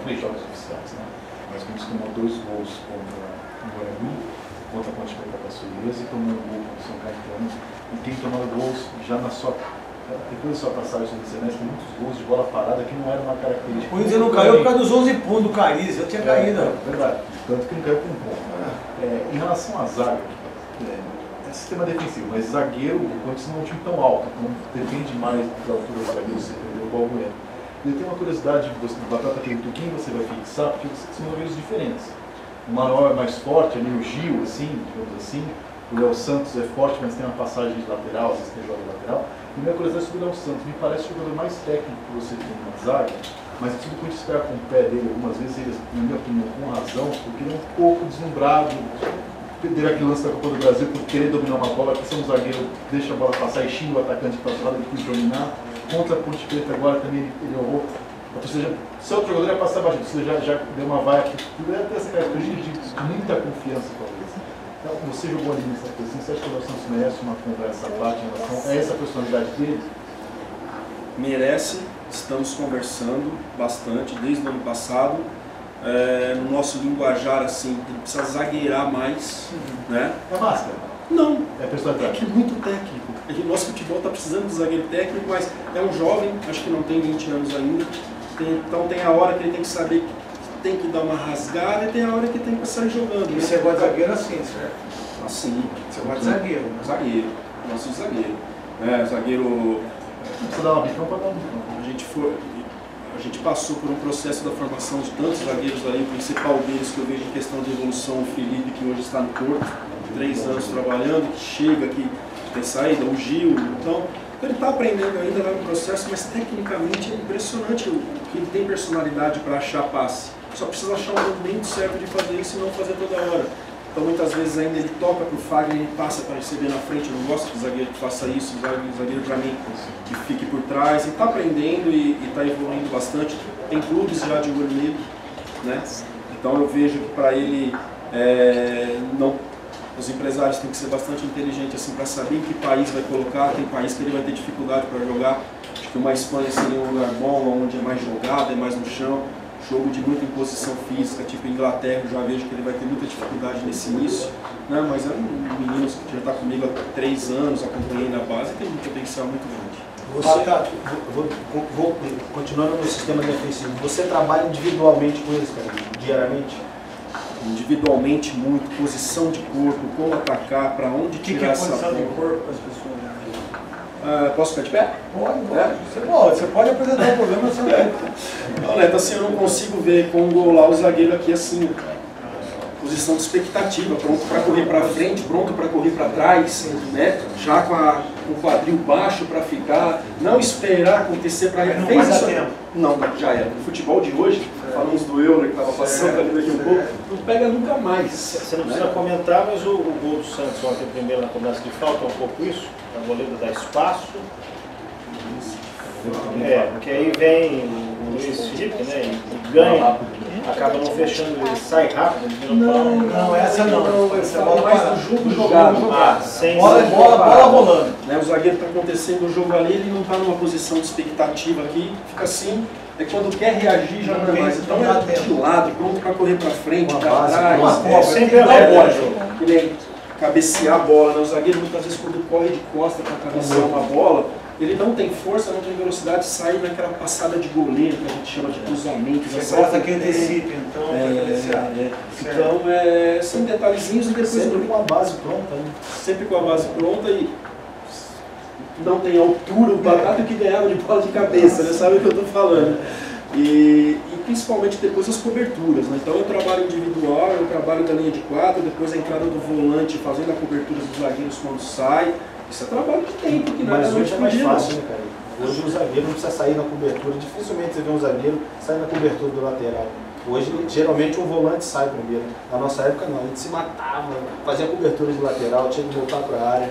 3 jogos oficiais, né? Mas a gente tomou 2 gols contra o Guarani, contra a Ponte Preta Caçueirense e tomou um gol contra o São Caetano. E tem tomado gols já depois da sua passagem no semestre, tem muitos gols de bola parada que não era uma característica. O Inter não caiu por causa dos 11 pontos do Cariz, eu tinha caído. Verdade, tanto que não caiu com um ponto. Em relação à zaga, é sistema defensivo, mas zagueiro, o Corinthians não é um time tão alto, então depende mais da altura do zagueiro, você perdeu o Balbuena. Eu tenho uma curiosidade do Batata perguntou quem você vai fixar, porque são zagueiros diferentes. O Manuel é mais forte, ali o Gil, assim, digamos assim. O Léo Santos é forte, mas tem uma passagem de lateral, às vezes tem jogo lateral. E minha curiosidade sobre o Léo Santos, me parece o jogador mais técnico que você tem na zaga, mas eu tive que esperar com o pé dele algumas vezes, ele, na minha opinião, com razão, porque ele é um pouco deslumbrado. Teve aquele lance da Copa do Brasil por querer dominar uma bola, que ser um zagueiro deixa a bola passar e xinga o atacante para o lado, ele quis dominar. Contra a Ponte Preta agora também ele errou. Ou seja, se outro jogador ia passar batido, você já deu uma vaia que deve ter essa característica de muita confiança, talvez. Então, você jogou ali nessa questão, você acha que o Santos merece uma conversa à parte em relação a essa personalidade dele? Merece, estamos conversando bastante desde o ano passado. No nosso linguajar, assim, ele precisa zagueirar mais, né? É máscara? Não, é personalidade. É que é muito técnico. Nosso futebol está precisando de zagueiro técnico, mas é um jovem, acho que não tem 20 anos ainda, então tem a hora que ele tem que saber que tem que dar uma rasgada e tem a hora que tem que sair jogando. E você gosta de zagueiro assim, certo? Assim. Você gosta de zagueiro? Zagueiro, gosto de zagueiro. Zagueiro... Não precisa dar uma bicão para dar um bicão. A gente passou por um processo da formação de tantos zagueiros aí, o principal deles que eu vejo em questão de evolução, o Felipe, que hoje está no Porto, 3 anos trabalhando, que chega aqui, tem saída, o Gil, então ele está aprendendo ainda lá no processo, mas tecnicamente é impressionante o que ele tem personalidade para achar passe. Só precisa achar um momento certo de fazer isso e não fazer toda hora. Então muitas vezes ainda ele toca para o Fagner, ele passa para receber na frente, eu não gosto de zagueiro que faça isso, zagueiro para mim que fique por trás, ele está aprendendo e está evoluindo bastante. Tem clubes já de olho nele, né? Então eu vejo que para ele os empresários têm que ser bastante inteligentes assim, para saber em que país vai colocar. Tem país que ele vai ter dificuldade para jogar. Acho que uma Espanha seria um lugar bom, onde é mais jogado, é mais no chão. Jogo de muita imposição física, tipo Inglaterra, eu já vejo que ele vai ter muita dificuldade nesse início. Né? Mas é um menino que já está comigo há 3 anos, acompanhei na base, e tem um potencial muito grande. Vou continuando no sistema defensivo. Você trabalha individualmente com eles, cara, diariamente? Individualmente muito, posição de corpo, como atacar, para onde tirar essa bola. O que é posição de corpo para as pessoas? Posso ficar de pé? Pode. Você pode apresentar o problema, você não. Neto, assim, eu não consigo ver com o gol lá o zagueiro aqui assim, posição de expectativa, pronto para correr para frente, pronto para correr para trás, né? Já com o quadril baixo para ficar, não esperar acontecer para não vai dar tempo. Não, já era. No futebol de hoje, falamos do Euler que estava passando ali daqui um pouco, não pega nunca mais. Você não precisa comentar, mas o gol do Santos ontem primeiro na cobrança de falta é um pouco isso, a goleira dá espaço. Porque aí vem o Luiz Felipe, né, e ganha, acaba não fechando, ele sai rápido, ele não, essa não. Essa bola mais do jogo jogado. Sem bola rolando. Né, o zagueiro está acontecendo o jogo ali, ele não está numa posição de expectativa aqui, fica assim, quando quer reagir já não é mais. Então é de lado, pronto para correr para frente, para trás. Sempre é lógico. Que nem cabecear a bola, né? O zagueiro muitas vezes quando corre de costa para cabecear uma bola, ele não tem força, não tem velocidade, sai naquela passada de goleiro que a gente chama de cruzamento. Você gosta que antecipe, então, Então, são detalhezinhos e depois... Sempre com a base pronta, né? Sempre com a base pronta e não tem altura, o Batata que ganhava de bola de cabeça, né? Sabe o que eu estou falando? E principalmente depois as coberturas, né? Então eu trabalho individual, eu trabalho da linha de 4, depois a entrada do volante, fazendo a cobertura dos zagueiros quando sai. Isso é trabalho de tempo, que não é hoje é mais fácil, né, cara? Hoje o zagueiro não precisa sair na cobertura, dificilmente você vê um zagueiro sair na cobertura do lateral. Hoje, geralmente, um volante sai primeiro. Na nossa época, não. A gente se matava, fazia cobertura de lateral, tinha que voltar para a área.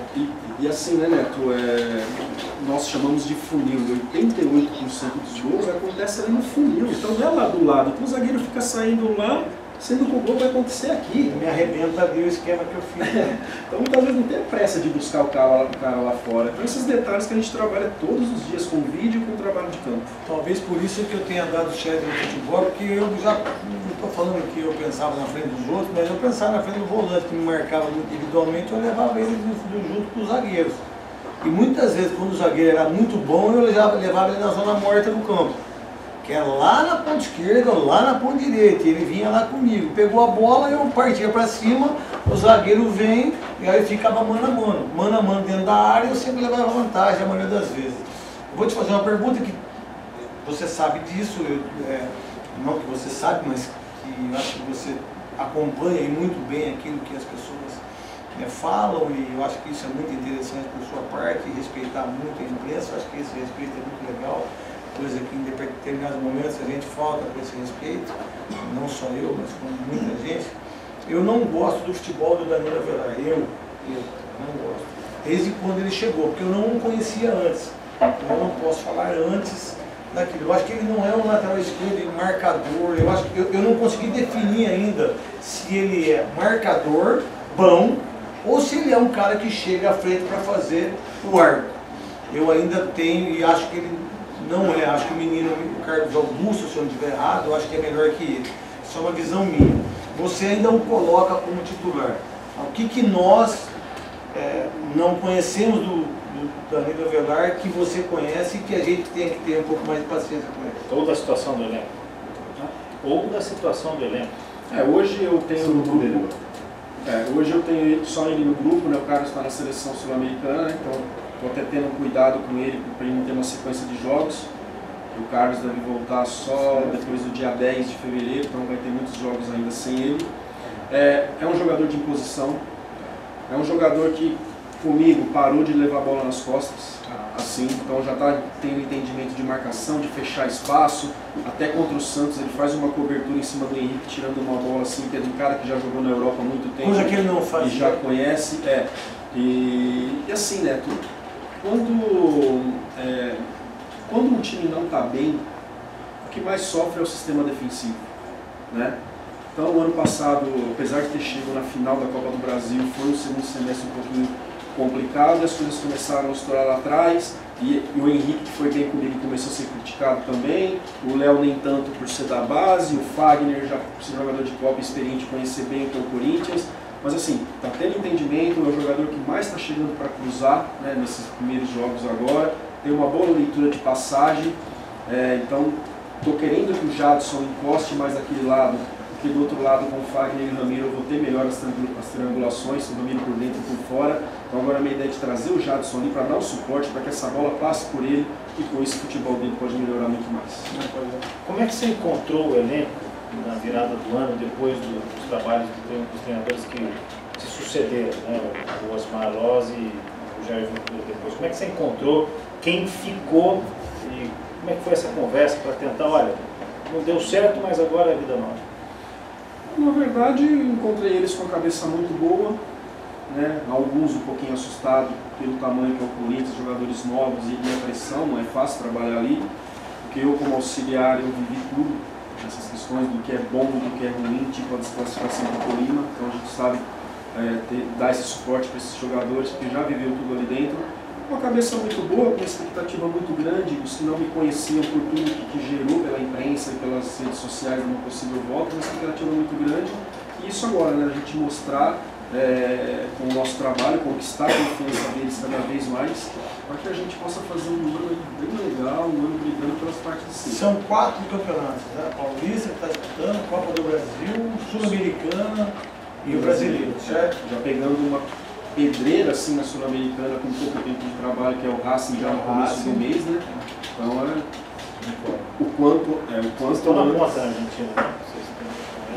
E assim, né, Neto? Nós chamamos de funil. 88% dos gols acontece ali no funil. Então, não é lá do lado. Então, o zagueiro fica saindo lá, sendo que o gol vai acontecer aqui. Me arrebenta ali o esquema que eu fiz. Né? Então muitas vezes não tem pressa de buscar o cara lá fora. Então esses detalhes que a gente trabalha todos os dias com vídeo e com trabalho de campo. Talvez por isso que eu tenha dado chefe no futebol, porque eu já não estou falando que eu pensava na frente dos outros, mas eu pensava na frente do volante, que me marcava individualmente, eu levava ele junto com os zagueiros. E muitas vezes, quando o zagueiro era muito bom, eu já levava ele na zona morta do campo, que é lá na ponta esquerda, lá na ponta direita. Ele vinha lá comigo, pegou a bola, eu partia para cima, o zagueiro vem, e aí ficava mano a mano dentro da área, eu sempre levava vantagem a maioria das vezes. Eu vou te fazer uma pergunta que você sabe disso, não que você sabe, mas que eu acho que você acompanha muito bem aquilo que as pessoas falam, e eu acho que isso é muito interessante por sua parte, respeitar muito a imprensa. Eu acho que esse respeito é muito legal, coisa que em determinados momentos a gente falta com esse respeito, não só eu, mas como muita gente. Eu não gosto do futebol do Danilo Avelar, eu não gosto, desde quando ele chegou, porque eu não o conhecia antes, eu não posso falar antes daquilo. Eu acho que ele não é um lateral esquerdo marcador, eu acho que eu não consegui definir ainda se ele é marcador, bom, ou se ele é um cara que chega à frente para fazer o arco. Eu ainda tenho, e acho que ele não é, acho que o menino, o Carlos Augusto, se eu não estiver errado, eu acho que é melhor que ele. Isso é uma visão minha. Você ainda o coloca como titular. O que nós não conhecemos do Danilo Avelar que você conhece e que a gente tem que ter um pouco mais de paciência com ele? Ou da situação do elenco. Ou da situação do elenco. Hoje eu tenho no grupo. Hoje eu tenho só ele no grupo, né? O Carlos está na seleção sul-americana, então estou até tendo cuidado com ele para ele não ter uma sequência de jogos. O Carlos deve voltar só depois do dia 10 de fevereiro, então vai ter muitos jogos ainda sem ele. É um jogador de imposição, é um jogador que comigo parou de levar a bola nas costas, assim, então já está tendo entendimento de marcação, de fechar espaço. Até contra o Santos ele faz uma cobertura em cima do Henrique, tirando uma bola assim, que é de um cara que já jogou na Europa há muito tempo. Coisa que ele não faz. E já conhece, e assim, né, quando um time não está bem, o que mais sofre é o sistema defensivo, né? Então o ano passado, apesar de ter chegado na final da Copa do Brasil, foi um segundo semestre um pouquinho complicado, as coisas começaram a estourar lá atrás, e o Henrique, que foi bem comigo, começou a ser criticado também, o Léo nem tanto por ser da base, o Fagner já por ser jogador de Copa experiente, conhecer bem o Corinthians, mas assim, está tendo entendimento, é o jogador que mais está chegando para cruzar, né, nesses primeiros jogos agora, tem uma boa leitura de passagem, então estou querendo que o Jadson encoste mais daquele lado, porque do outro lado, com o Fagner e o Ramiro, eu vou ter melhor as triangulações, o Ramiro por dentro e por fora. Então agora a minha ideia é de trazer o Jadson ali para dar o suporte, para que essa bola passe por ele, e com isso o futebol dele pode melhorar muito mais. Como é que você encontrou o elenco na virada do ano, depois dos trabalhos dos treinadores que se sucederam, né? O Osmar Loz e o Jair Ventura depois? Como é que você encontrou quem ficou e como é que foi essa conversa para tentar, olha, não deu certo, mas agora é vida nova? Na verdade, encontrei eles com a cabeça muito boa, né? Alguns um pouquinho assustados pelo tamanho que é o Corinthians, jogadores novos e a pressão, não é fácil trabalhar ali, porque eu como auxiliar eu vivi tudo, essas questões do que é bom, do que é ruim, tipo a desclassificação do Tolima, então a gente sabe dar esse suporte para esses jogadores, porque já viveu tudo ali dentro. Uma cabeça muito boa, com uma expectativa muito grande, os que não me conheciam por tudo que gerou pela imprensa e pelas redes sociais de uma possível volta, uma expectativa muito grande. E isso agora, né, a gente mostrar com o nosso trabalho, conquistar a confiança deles cada vez mais, para que a gente possa fazer um ano bem legal, um ano brigando pelas partes de cima. São 4 campeonatos, né? Paulista que está disputando, Copa do Brasil, Sul-Americana e o Brasileiro, certo? Já pegando uma pedreira assim na Sul-Americana com pouco tempo de trabalho, que é o Racing já no começo do mês, né? Então o quanto estão na ponta na Argentina, né?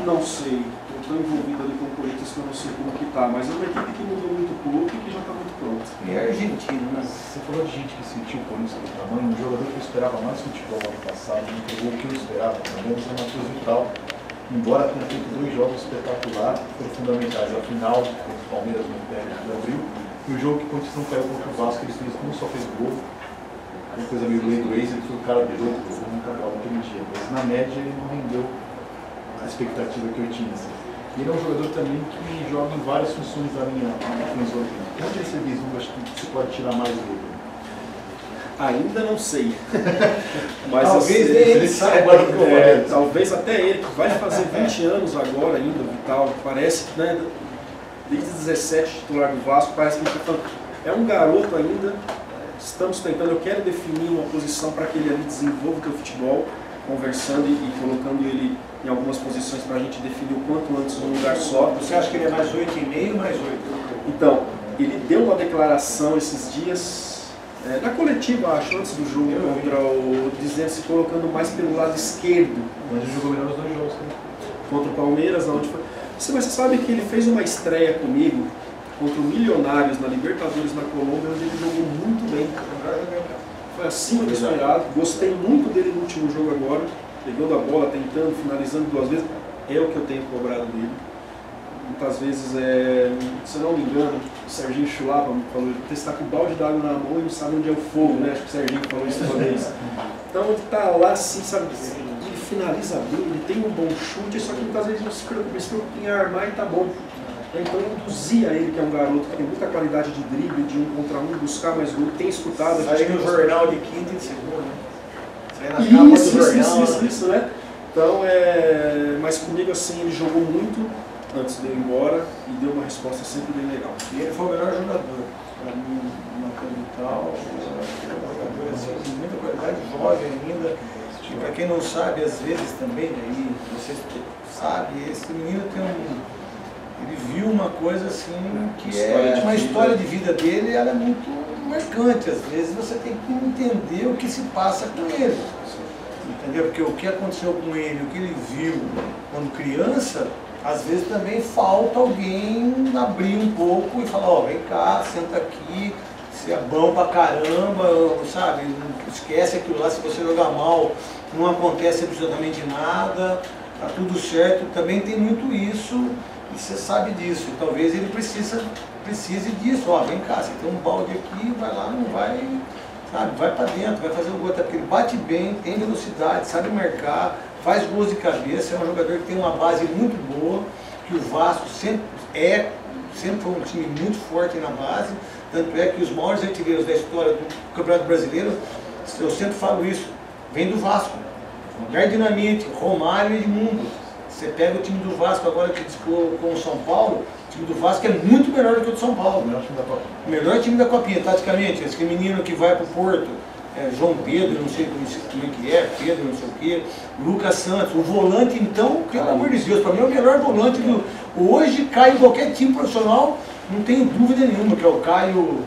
Não sei, eu estou envolvido ali com o Corinthians que eu não sei como que tá, mas é uma equipe que mudou muito pouco e que já está muito pronta. E a Argentina, né? Você falou de gente que sentiu o Corinthians do tamanho, um jogador que eu esperava mais futebol ano passado, não pegou o que eu esperava, também é Matheus Vital. Embora tenha feito 2 jogos espetaculares, que foram fundamentais. A final contra o Palmeiras no Império de Abril, e o jogo que o Corinthians não caiu contra o Vasco, ele fez, como só fez gol, uma coisa meio do ex, ele foi o cara do jogo, nunca acabou aquele dia. Mas na média ele não rendeu a expectativa que eu tinha. Assim. Ele é um jogador também que joga em várias funções da linha ofensiva. Onde você vislumbra, acho que você pode tirar mais dele? Ainda não sei. Mas talvez assim, ele saiba do que eu falei. Talvez até ele, que vai fazer 20 anos agora ainda, Vital, parece que, né, desde 17 titular do Vasco, parece que a gente está falando, é um garoto ainda, estamos tentando, eu quero definir uma posição para que ele ali desenvolva o teu futebol, conversando e colocando ele em algumas posições para a gente definir o quanto antes um lugar só. Você acha que ele é mais 8,5 ou mais 8? Então, ele deu uma declaração esses dias, na coletiva, acho, antes do jogo contra o dizendo, se colocando mais pelo lado esquerdo. Mas ele jogou melhor nos 2 jogos, né? Contra o Palmeiras, onde foi. Você sabe que ele fez uma estreia comigo contra o Milionários na Libertadores na Colômbia, onde ele jogou muito bem. Foi acima do esperado. Gostei muito dele no último jogo agora, pegando a bola, tentando, finalizando 2 vezes. É o que eu tenho cobrado dele. Muitas vezes, se eu não me engano, o Serginho Chulapa me falou, ele está com o balde d'água na mão e não sabe onde é o fogo, né? Acho que o Serginho falou isso uma vez. Então ele está lá assim, sabe, ele finaliza bem, ele tem um bom chute, só que muitas vezes não se preocupa em armar e tá bom. Então eu induzia ele, que é um garoto que tem muita qualidade de drible, de 1 contra 1, buscar mais gol, tem escutado. Aí no jornal de quinta e de segunda, né? Sai na capa do jornal, isso, né? Então, mas comigo assim, ele jogou muito antes de eu ir embora e deu uma resposta sempre bem legal. E ele foi o melhor jogador para mim na Capital, um jogador assim, de muita qualidade, jovem ainda. E para quem não sabe, às vezes também, aí você sabe, esse menino tem ele viu uma coisa assim que é uma história de vida dele, ela é muito marcante. Às vezes você tem que entender o que se passa com ele. Entendeu? Porque o que aconteceu com ele, o que ele viu quando criança, às vezes também falta alguém abrir um pouco e falar, ó, vem cá, senta aqui, você é bom pra caramba, sabe? Não esquece aquilo lá, se você jogar mal, não acontece absolutamente nada, tá tudo certo. Também tem muito isso, e você sabe disso. Talvez ele precise disso, ó, vem cá, você tem um balde aqui, vai lá, não vai, sabe? Vai pra dentro, vai fazer o gol, até porque ele bate bem, tem velocidade, sabe marcar, faz gols de cabeça, é um jogador que tem uma base muito boa, que o Vasco sempre foi um time muito forte na base, tanto é que os maiores artilheiros da história do Campeonato Brasileiro, eu sempre falo isso, vem do Vasco. Lugar Dinamite, Romário e Edmundo. Você pega o time do Vasco agora que disputou com o São Paulo, o time do Vasco é muito melhor do que o do São Paulo. O melhor time da Copinha, taticamente. Esse menino que vai para o Porto, João Pedro, não sei como é que é, Pedro, não sei o que, Lucas Santos, o volante, então, pelo amor de Deus, para mim é o melhor volante do. Hoje cai em qualquer time profissional, não tenho dúvida nenhuma, que é o Caio,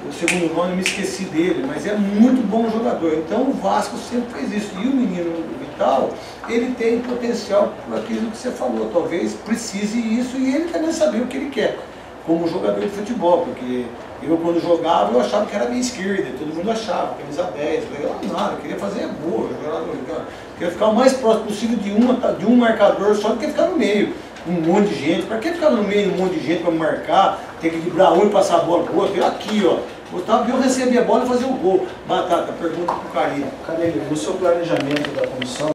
o segundo nome, me esqueci dele, mas é muito bom jogador. Então o Vasco sempre fez isso. E o menino Vital, ele tem potencial por aquilo que você falou, talvez precise isso e ele também saber o que ele quer, como jogador de futebol, porque eu quando jogava eu achava que era meia esquerda, todo mundo achava, camisa 10, eu nada, eu queria fazer gol, eu queria ficar o mais próximo possível de um marcador só do que ficar no meio, um monte de gente. Para que ficar no meio de um monte de gente para marcar, ter que driblar um e passar a bola pro outro? Aqui, ó, eu recebia a bola e fazia o gol. Batata, pergunta pro Carinho. Cadê no seu planejamento da comissão?